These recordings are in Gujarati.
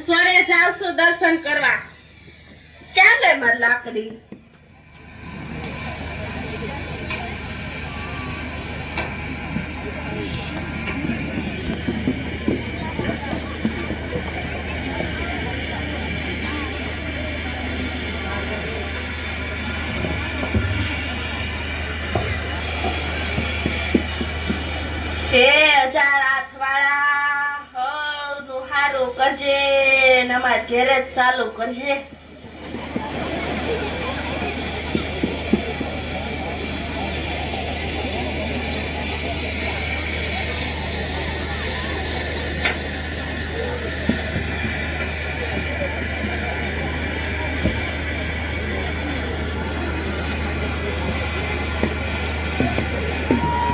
સોરે જાઉં છું દર્શન કરવા. ક્યાં ગઈ મારી લાકડી? હે હજાર હાથવાળા, હવનું હારું કરજે, નમાર ઘેરે જ ચાલુ કરજે.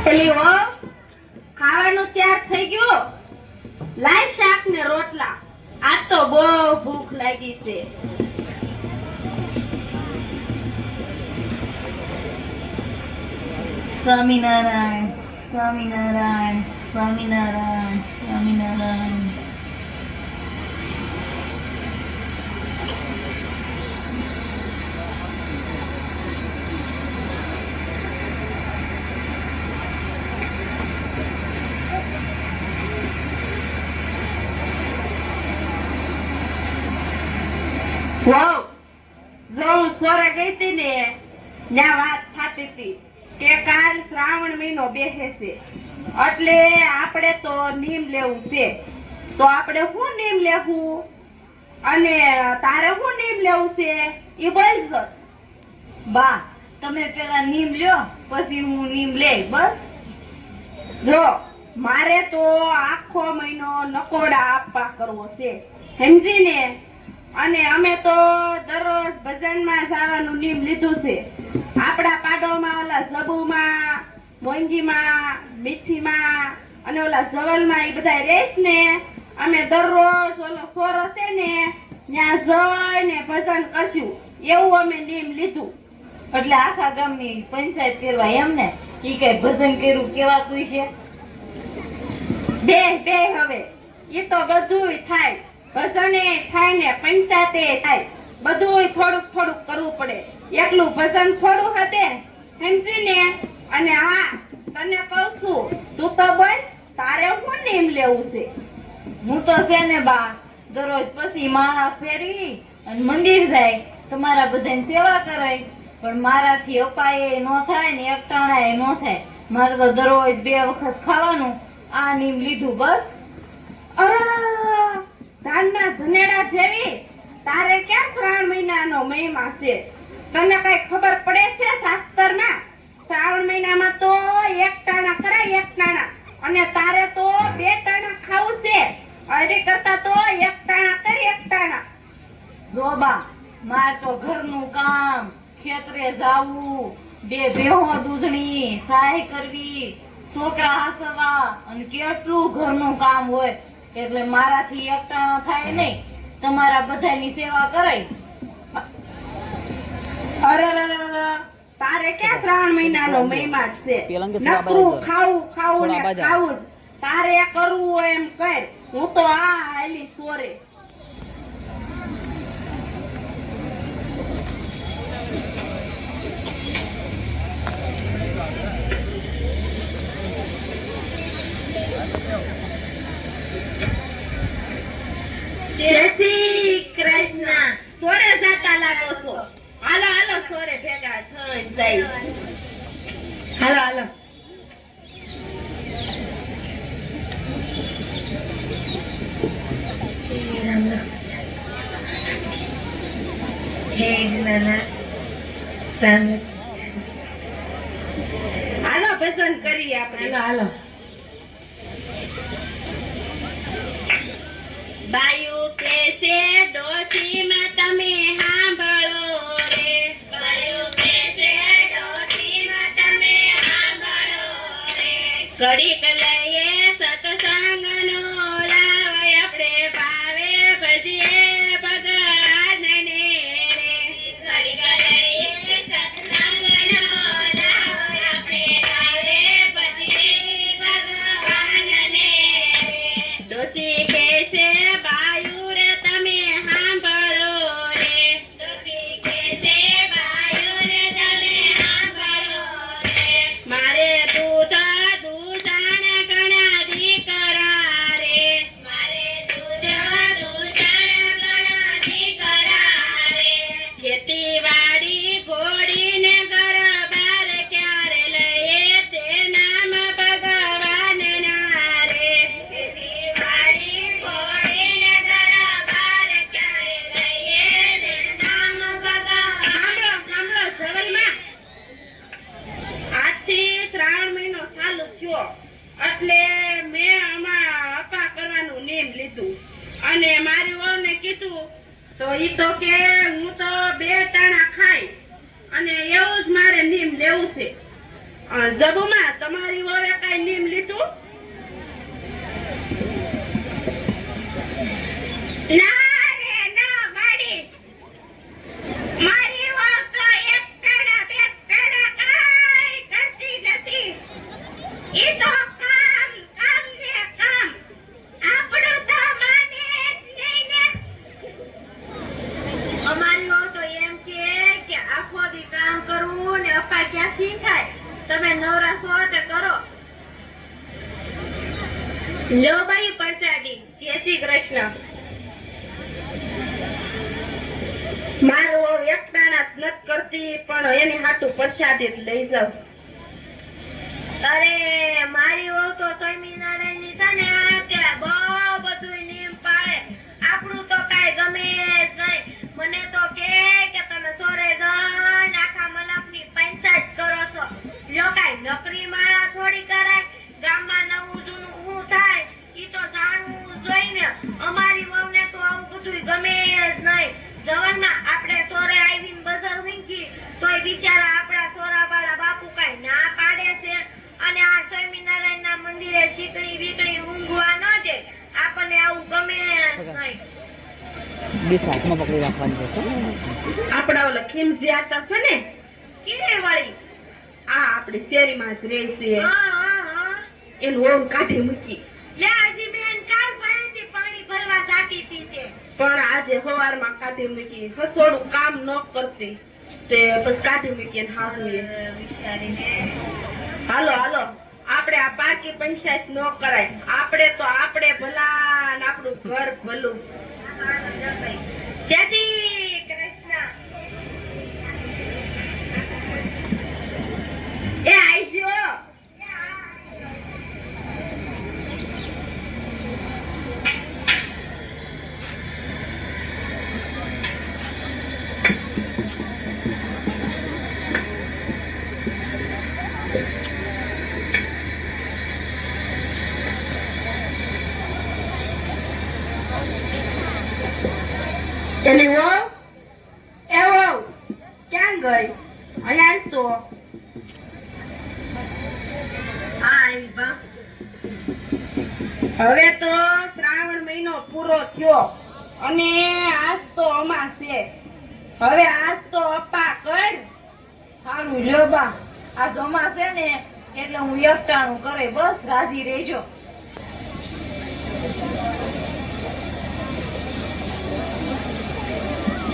પેલી હો ખાવાનું તૈયાર થઈ ગયું. લાય શાક ને રોટલા. આજ તો બહુ ભૂખ લાગી છે. સ્વામિનારાયણ, સ્વામિનારાયણ, સ્વામિનારાયણ, સ્વામિનારાયણ. વાવ, જો હું સોરે ગઈ હતી ને ત્યાં વાત થતી હતી કે કાલ શ્રાવણ મહિનો બેસે છે, એટલે આપણે તો નીમ લેવું છે. તો આપણે શું નીમ લેવું અને તારે શું નીમ લેવું છે એ બોલજો. બા, તમે પેલા નીમ લ્યો પછી હું નીમ લે. બસ જો મારે તો આખો મહિનો નકોડા આપવા કરવો છે, સમજીને. અને અમે તો દરરોજ ભજનમાં જવાનું નીમ લીધું છે. આપડા પાડોમાં ઓલા જબુમાં, મોંગીમાં, મીઠીમાં અને ઓલા જવલમાં એ બધા રેસ ને અમે દરરોજ ઓલો સોરો છે ને ત્યાં જઈને ભજન કરશું, એવું અમે નીમ લીધું. એટલે આખા ગામની પંચાયત કરવા એમ ને? ઈ કઈ ભજન કર્યું કેવાતું છે? બે બે હવે એ તો બધુંય થાય, ભજને થાય ને પંચાયતે થાય, બધુંય થોડુંક થોડુંક કરવું પડે. એકલું ભજન થોડું હતે, સમજીને. અને હા, તને કહું છું, તું તો બોલ, તારે શું નીમ લેવું છે? હું તો છે ને બા, દરરોજ પછી માળા ફેરવી અને મંદિર જાય, તમારા બધાની સેવા કરાય. પણ મારાથી અપાય ન થાય ને એકટાણા ન થાય. મારે તો દરરોજ 2 વખત ખાવાનું. આ નીમ લીધું બસ. ધાનના ધનેડા જેવી તારે ક્યાં 3 મહિનાનો મહિમા છે? તને કઈ ખબર પડે છે શાસ્ત્રમાં? શ્રાવણ મહિનામાં તો 1 ટાણા કરાય, 1 ટાણા. અને તારે તો 2 ટાણા ખાવું છે. અડી કરતા તો 1 ટાણા કરી, 1 ટાણા. જો બા, મારે તો ઘરનું કામ, ખેતરે જાવું, 2 ભેહો દૂધણી, સહાય કરવી, છોકરા હાસવા અને કેટલું ઘરનું કામ હોય. એટલે મારાથી એકટાણો થાય નહીં. તમારા બધાની સેવા કરાય. તારે ક્યાં 3 મહિનાનો મહિમા છે? નકરું ખાવું ખાવું ને ખાવું. તારે કરવું હોય એમ કર. હું તો આ હાલી સોરે. જય શ્રી કૃષ્ણ. સોરે જાતા લાગો છો. હાલો હાલો સોરે ભેગા થઈ જાય. હાલો હાલો. હાલો ભજન કરીએ આપણે. હાલો. બાયુ કે છે ડોશીમાં તમે સાંભળો રે. બાયુ કે છે ડોશીમાં તમે સાંભળો રે. ઘડીક લઈએ સત્સંગનો લાવ, આપણે ભાવે ભજીએ ભગવાનને રે. ઘડીક લઈએ સત્સંગનો લાવ, આપણે ભાવે ભજીએ ભગવાનને રે. ડોશી કે છે બાયુ રે તમે થયો એટલે મેં આમાં અપા કરવાનું નેમ લીધું અને મારી વહુને કીધું તો ઈ તો કે હું તો 2 ટાણા ખાઈ અને એવું જ મારે નીમ લેવું છે. જબુમાં તમારી વહુએ કઈ નીમ લીધું? ના રે ના મારી વહુ તો 1 ટાણા 2 ટાણા કાંઈ કરતી નથી. ઈ તો કામ ને કામ. આપણું તો માને જ નહીં ને. અમારી વહુ તો એમ કે આખો દી કામ કરવું ને અપા ક્યાંથી થાય? તમે નવરા છો તે કરો. લો ભાઈ પ્રસાદી. જય શ્રી કૃષ્ણ. મારો એકટાણા જ નથી કરતી પણ એની હાટુ પ્રસાદી જ લઈ જાવ. અરે મારી વહુ તો સ્વામિનારાયણની છે ને તે બહુ બધું નિયમ પાળે. આપણું તો કાંઈ ગમે જ નહીં. મને તો કે તમે સોરે જઈને આખા મલકની પંચાયત કરો છો. લો કાંઈ નોકરી માળા થોડી કરાય? ગામમાં નવું જૂનું શું થાય ઈ તો જાણવું જોઈને. અમારી વહુને તો આવું બધું ગમે જ નહીં. જવાનમાં આપણે સોરે આવીને બજાર વીંખી તોય બિચારા આપણા સોરાવાળા બાપુ કાંઈ ના પાડે છે. અને આ સ્વામિનારાયણના મંદિરે શીકણી બીકણી ઊંઘવા ન દે. આપણને આવું ગમે જ નહીં. બેસ હાથમાં પકડી રાખવાની છે. આપડા ઓલા ખીમજી આતા છે ને કેને વાળી? આ આપડી શેરીમાં જ રહે છે. હા. એનું વહુ કાઢી મૂકી લે હજી બેન કાલ પાણીથી પાણી ભરવા જાતી હતી તે. પણ આજે સવારમાં કાઢી મૂકી. હસોડું કામ ન કરતી તે બસ કાઢી મૂકી હાહુએ. વિચારીને હાલો આપણે આ પાકી પંચાયત ન કરાય. આપણે તો આપણે ભલા ને આપણું ઘર ભલું. જય શ્રી કૃષ્ણ. એ આઈજો. એલી વહુ ક્યાં ગઈ? અહીંયા આવ તો. આવી બા. હવે તો શ્રાવણ મહિનો પૂરો થયો અને આજ તો અમાસ છે. હવે આજ તો અપ્પા કર. સારું લ્યો બા. આ જમા છે ને એટલે હું એકટાણું કરે. બસ રાજી રહેજો.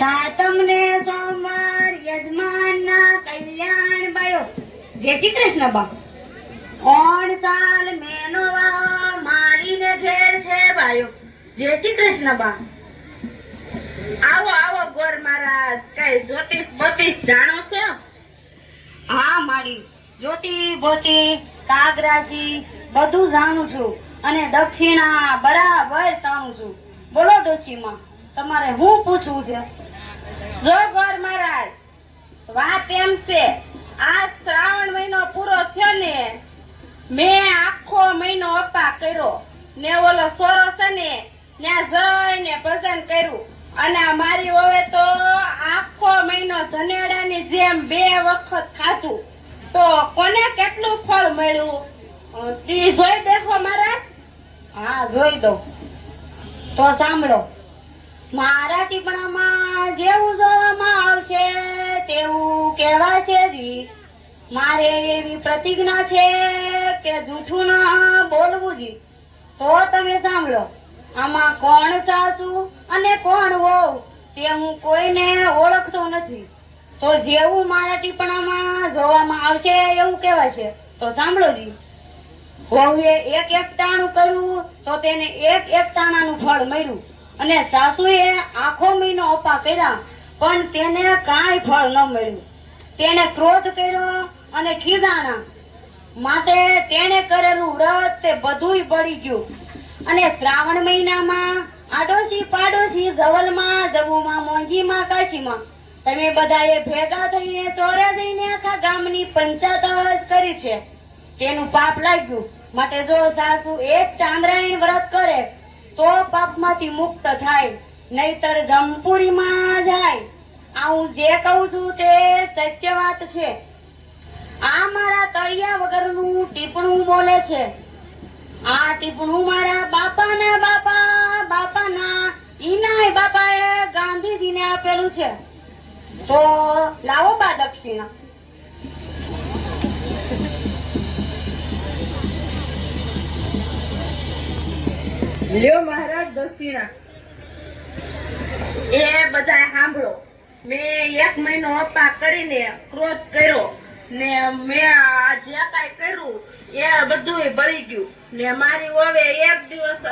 સાતમને સોમવાર યજમાનના કલ્યાણ બાયો. જય શ્રી કૃષ્ણ બા. 3 સાલ મેનો મારીને ઘેર છે બાયો. જય શ્રી કૃષ્ણ બા. આવો ગોર મહારાજ. કઈ જ્યોતિષ બતીશ જાણો છો? હા મારી જ્યોતિ બોતી કાગરાશી બધું જાણું છું અને દક્ષિણા બરાબર જાણું છું. બોલો ડોશીમાં તમારે શું પૂછવું છે? જો ગોર મહારાજ વાત એમ છે આ શ્રાવણ મહિનો પૂરો થયો ને મેં આખો મહિનો અપા કર્યો ને ઓલો સોરો છે ને ત્યાં જઈને ભજન કર્યું અને આ મારી વહુએ તો આખો મહિનો ધનેડાની જેમ 2 વખત ખાધું તો કોને કેટલું ફળ મળ્યું તી જોઈ દેખો મહારાજ. હા જોઈ દો. તો સાંભળો. મારા ટીપણામાં જેવું જોવામાં આવશે તેવું કહેવાશે જી. મારે એવી પ્રતિજ્ઞા છે કે જૂઠું ન બોલવું જી. તો તમે સાંભળો. આમાં કોણ સાસુ અને કોણ વહુ તે હું કોઈને ઓળખતો નથી. તો જેવું મારા ટીપણામાં જોવામાં આવશે એવું કહેવાશે. તો સાંભળો જી. વહુએ 1 એકટાણું કર્યું તો તેને 1 એકટાણાનું ફળ મળ્યું અને સાસુએ આખો મહિનો અપા કર્યા પણ તેને કાંઈ ફળ ન મળ્યું. તેને ક્રોધ કર્યો અને ખીજાણા માટે તેને કરેલું વ્રત તે બધુંય બળી ગયું. અને શ્રાવણ મહિનામાં આડોશી પાડોશી જવલમાં જબુમાં મોંઘીમાં કાશીમાં તમે બધાએ ભેગા થઈને ચોરે જઈને આખા ગામની પંચાયત જ કરી છે તેનું પાપ લાગ્યું. માટે જો સાસુ એક ચાંદ્રાયણ વ્રત કરે તો પાપમાંથી મુક્ત થાય, નહીતર જમપુરીમાં જાય. આ હું જે કહું છું તે સત્ય વાત છે. આ મારા તળિયા વગરનું ટીપણું બોલે છે. આ ટીપણું મારા બાપાના ઈનાય બાપાએ ગાંધીજીને આપેલું છે. તો લાવો બા દક્ષિણા. લ્યો મહારાજ દક્ષિણા. એ બધા સાંભળો, મેં 1 મહિનો અપા કરીને ક્રોધ કર્યો ને મેં આ જે કાંઈ કર્યું એ બધું બળી ગયું ને મારી વહુએ 1 દિવસ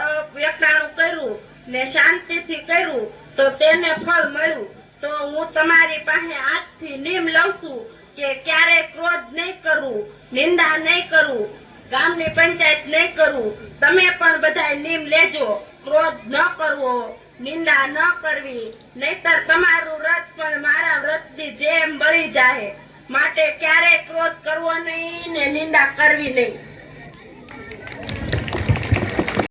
એકટાણું કર્યું ને શાંતિથી કર્યું તો તેને ફળ મળ્યું. તો હું તમારી પાસે આજથી નિયમ લઉં છું કે ક્યારેય ક્રોધ નહીં કરવું, નિંદા નહીં કરવું, ગામની પંચાયત નહીં કરવું. તમે પણ બધા નિયમ લેજો, ક્રોધ ન કરવો, નિંદા ન કરવી, નહીતર તમારું વ્રત પણ મારા વ્રતની જેમ બળી જાય. માટે ક્યારેય ક્રોધ કરવો નહીં ને નિંદા કરવી નહીં.